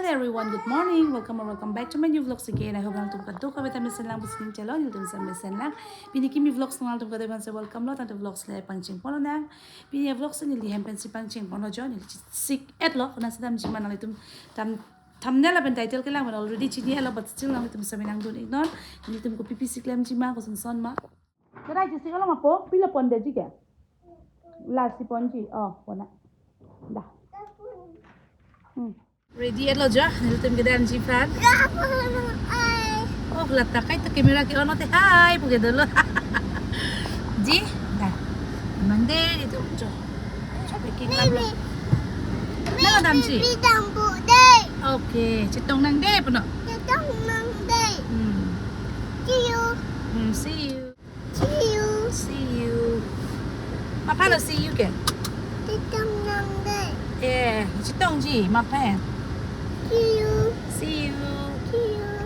there everyone, good morning. Welcome back to my new vlogs again. I hope nang tum kadto ka beta mesen lang busing chalo nil tum sa mesen lang. Piniki mi vlogs nang tum kadto ban sa welcome lo tanto vlogs le pangching pono nang. Pini vlogs nil di hempen si pangching pono jo nil sik et lo na sa dam jiman nang tum tam thumbnail aben title ke lang ban already chini hello but still nang tum sa minang dun ignore. Nil tum ko pipi siklam jima ko son ma. Kira ji sikalo ma po pila ponde ji ke. La si ponji oh pona. Dah. Ready lo jo, nilutin kita ang jipran. Oh, letak kay to camera ki ono te hi, puge dulu. Ji, dah. Mande itu jo. Coba king lam. Nang adam ji. Okay, citong nang de puno. See you. See you. Apa lo see you ke? Citong ji, mapa. See you.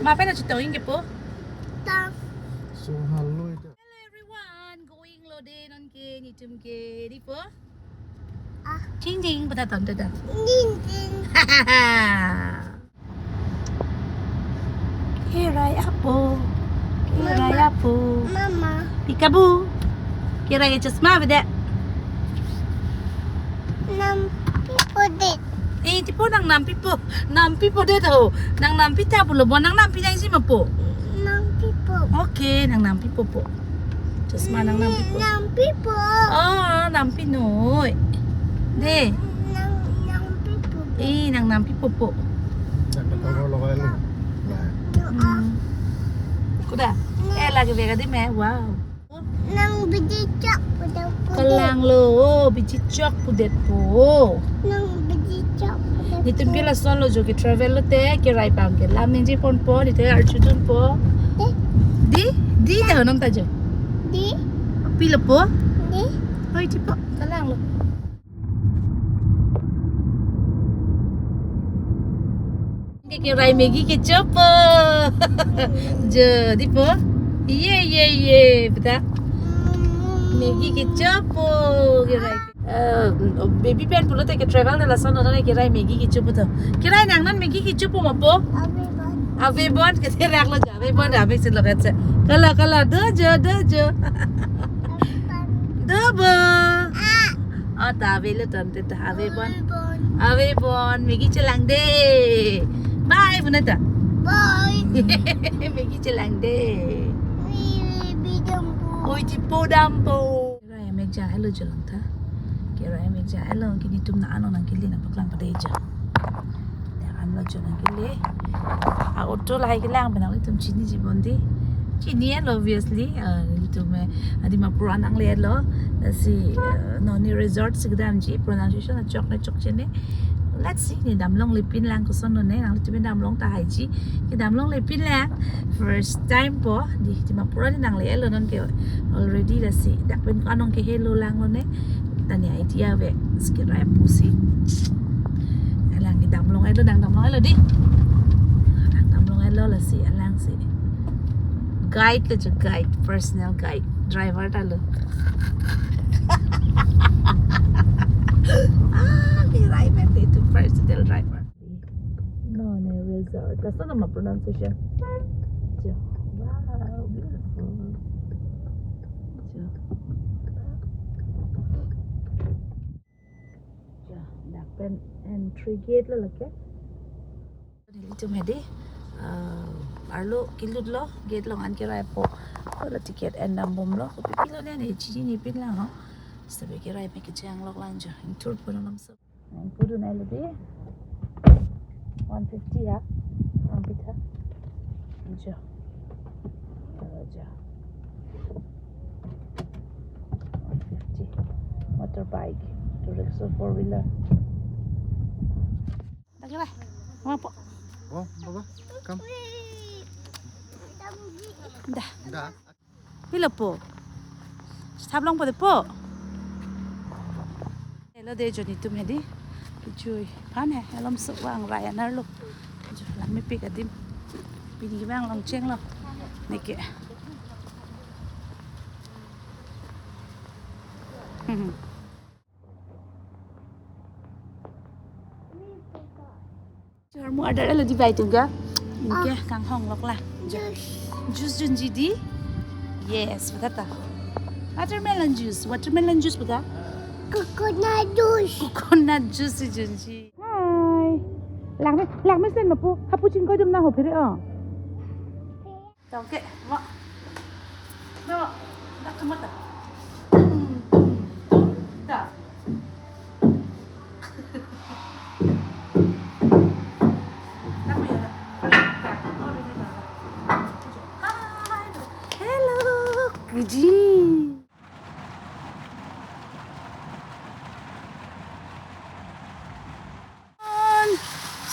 Mapa na citong inge po? So hello ito. Hello everyone, going lo din on ke nitum ke di po? Ching ching, bata ton tada. Kiray apo. Mama. Peekaboo. Kiray chasma beda. Pudit. Tipo nang nampi po dito. Nang nampi ta po lobo nang nampi nang sima po. Pipo. Okay, nang nampi po. Chasma nang nampi po. Pipo. Oh, nampi noy. De. Pipo. Nang nampi po. Nagkatawala kayo lang. Kuda. Lagi vega di me. Wow. Nang bidicak pada Kalang lo, bichichok pudet po. Nang bidicak pada Nitum ke la solo jo ke travel lo te ke rai pang ke lam nji pon po ni te archutun po. Di da nom ta jo. Di. Pila po. Di. Oi tipo kalang lo. Ke rai megi ke chopo. Jo di po. Ye. Betul. Megi ke chopo ke rai. Baby pen pulo te ke travel de la son no ke rai megi ke chopo to. Ke rai nang nan megi ke chopo ma po. Ave bon ke te rak lo ja. Ave bon ave se lo ket se. Kala dojo. Dobo. Ta ave lo ton te ta ave bon megi chelang de. Bye buna ta. Bye. Megi chelang de. Bidang po. Oi tipo dampo. Kira yang meja hello jalan ta. Kira yang meja hello kini tum na ano nang kili na paklang pada eja. Jangan lo jalan kili. Auto lah kilang benang tum chini jibondi. Chini hello obviously. Itu me adi ma puranang le hello. Si noni resort sigdam ji pronunciation na chok chene. Let's see ni damlong lipin lang ko sono ne nang tumin damlong ta haji ki damlong lipin lang first time po di mapura ni nang lelo non ke already la si dakpen ko anong ke hello lang lo ne tani idea ve skira pusi alang ki damlong elo di damlong elo la si alang si guide le guide personal guide driver ta lo driver itu personal driver. No, resort. That's not my pronunciation. Wow, beautiful. Dapat entry gate lo lagi. Itu medi. Arlo kilud lo gate lo an kira po. Kalau tiket endam bom lo. Tapi lo ni cini pin lah ha. Sabi kira ay may kitsang lok lang dyan. Yung tour po naman sa. Ang pudo na ilo di. 150 ha. Ang pita. Dyan. Dyan. 150. Motorbike. Direkso 4-wheeler. Lagi lah. Mga po. Oh, baba. Come. Dah. Pila po. Sablong po de po. Hello de Johnny tum hedi kejui pan hai alam sok wang raya nar lo jo lam me pik adim pini bang long cheng lo nike Mau ada di bayi juga. Oke, kang hong lok lah. Jus junji di. Yes, betul. Watermelon juice betul. Coconut juice. Coconut juice junji. Hai. Lang me sen ma po. Cappuccino ko dum na ho phere oh. Oke, mo. No, nak kemana? Dah. Hello, kejui.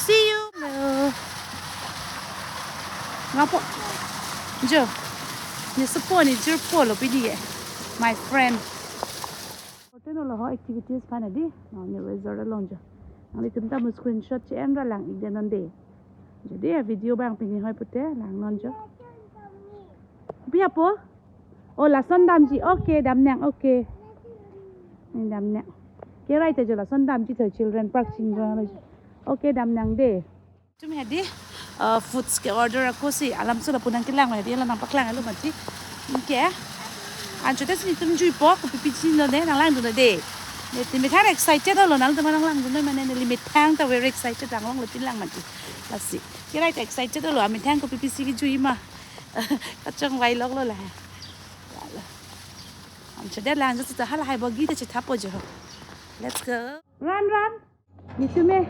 See you. Hello. Ngapo? Jo. Ni support ni jerpo lo pidi my friend. Hotel lo ho activities pa na di. No ni resort along jo. Ang litum ta mo screenshot ci em ra lang ide non de. Jadi video bang pini hoi pute lang non jo. Bia po? Oh la son dam ji. Okay, dam nyang okay. Ni dam nyang. Kira ite jo la son dam ji to children park ching jo. Okay, dam nyang de. Cuma hadi foods ke order aku sih alam sudah punang kilang hadi alam nampak lang alu mati. Oke. Anjo tes ni tum jui po ku pipi chin lo de nang lang do de. Ne tim kan excited lo nang tum nang lang do mana ne limit tang ta very excited nang long lo tin lang mati. Lasi. Kira ite excited lo amit tang ku pipi si ki jui ma. Kacang wai lok lo lah. Anjo de lang just hala hai bogi te chitapo jo. Let's go. Run. Ni tume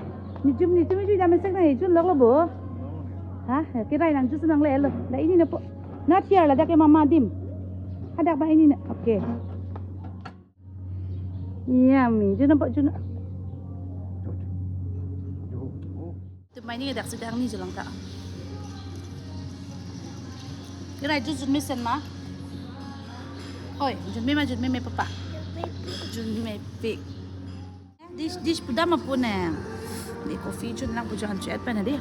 jui dam sek na jun lok lo bo. Hah? Kira nang jus nang le lo. La ini na po. Not here lah dak mama dim. Ada ba ini na. Okay. Yummy. Jun nampak jun. Tu mai ni dak sedang ni jelang tak. Kira jus jun mesen ma. Oi, jun me papa. Jun me pig. Dish pudama po na. Ni coffee jun lang po jun chat pa na dia.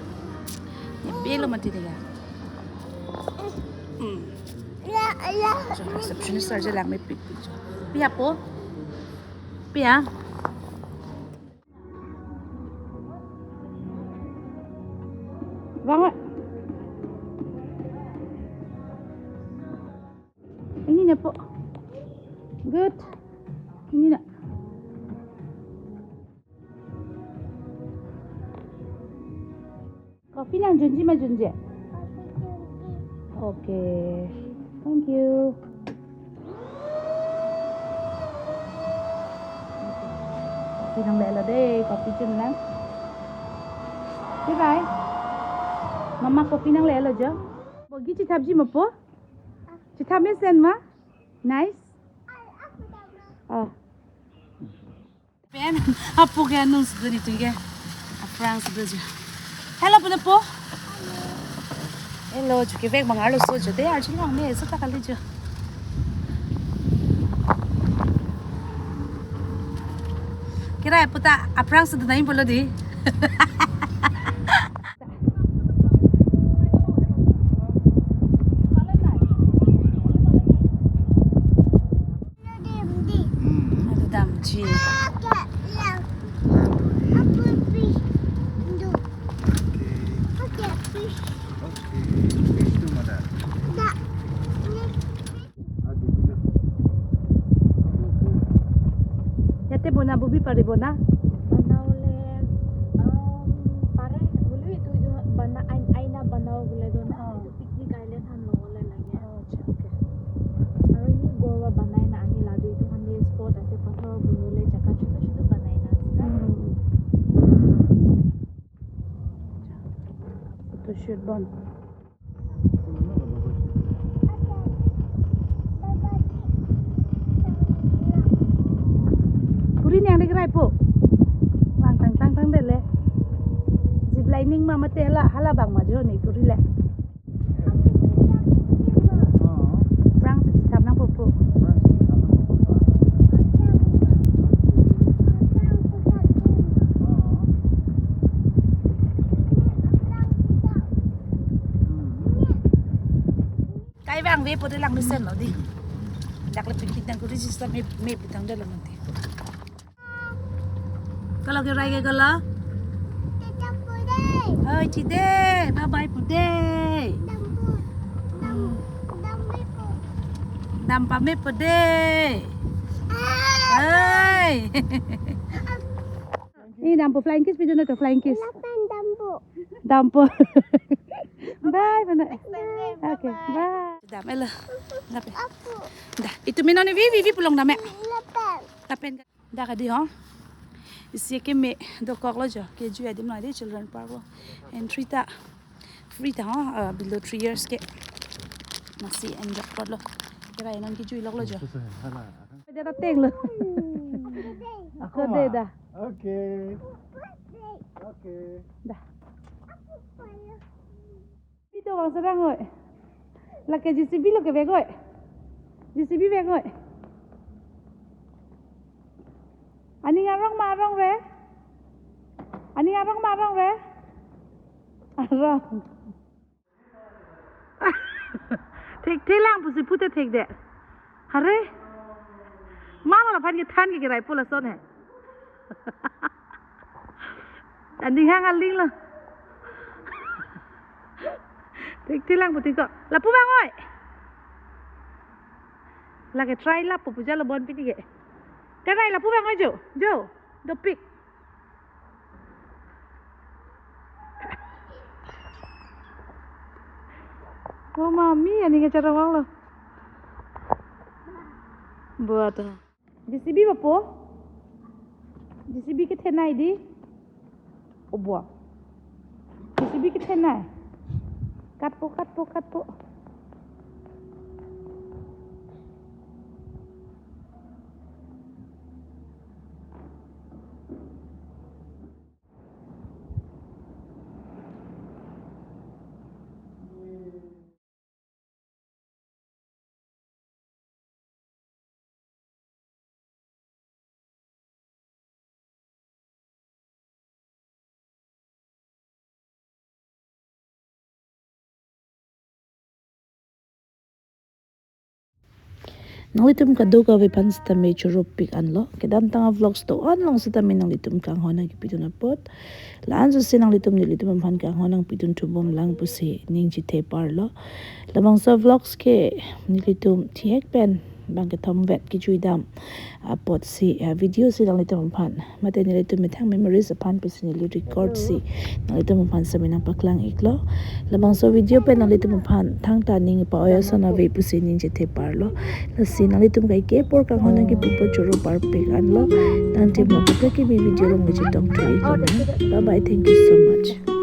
Ni belo mati dia. La. Receptionist saja lang may pig. Pia po? Pia? Bangat. Ini na po. Good. Ini na. Kopi lang junji ma junji. Okay. Thank you. Kopi nang lelo deh, kopi jun lang. Right? Mama kopi nang lelo jo. Bogi citab ji mapo? Citab mesen ma? Nice. Oh. Pen apo ga announce dito ge. A France bejo. Hello po. Hello, juga vek mangar lo sojo de arjun lang me so takali jo. Kira puta a France de naim bolo di. Ada damji. Yate bona bubi paribo na. Banawle pare bulu itu bana aina banaw gule don itu picnic island han lole lage aro ini goa banai na ani ladu itu han de spot ase pathor bulule jaka chutu banai na To shoot bon. Kurin yang degerai po. Tang deh le. Zip lining mama tela hala bang majo ni kuri le. Prang se citab nang popo. Kai bang we po de lang lusen lo di. Dak le pikit nang kuri sistem me pitang de lo nanti. Kalau kira kalau ơi chị đê bye bye phụ đê đầm bà mẹ phụ đê ơi ini đầm phụ flying kiss video nó flying kiss đầm phụ bye bye okay bye đầm ela đầm dah itu minum ni Vivi pulang dah mek tapen dah kadi ha isi ke me do kok lo jo kejui adim na de children park lo entry ta free ta ha below 3 years ke masih enjak pot lo kira yang kejui lo jo dia tak teng lo aku deh dah Oke. Oke. dah itu bang sedang oi la ke JCB lo ke vegoi JCB vegoi ani ngarong marong re ani ngarong marong re arong thek thelang pusi pute thek de hare mama la phan ke than ke rai pula son hai ani hang aling la thek thelang puti ko la pu bang oi la ke try la pu puja la bon piti ke cái này là phú bang ơi Jo the pig oh mami ani ke cara wang lo buat JCB bapo JCB ke thenai di obwa JCB ke thenai kat po nang litum ka do ka ve pan sta me churo pik an lo ke dam tanga vlogs to an long sta me nang litum kang hona ki pituna pot la an so se nang litum ni litum pan kang hona pitun tu bom lang pu se ning ji te par lo la bang sa vlogs ke ni litum thiek pen bang ke thom vet ki chui dam pot si video si nang litum pan mate ni litum me thang memories pan pu si ni record si nang litum pan sa me nang paklang iklo la bang so video pe nang litum pan thang ta ning pa oya sana ve pu si ning ji te par lo nang litum kai ke por kang hona ki pipo churu par pe an lo nang tim na ke video lo ngi tong try bye bye thank you so much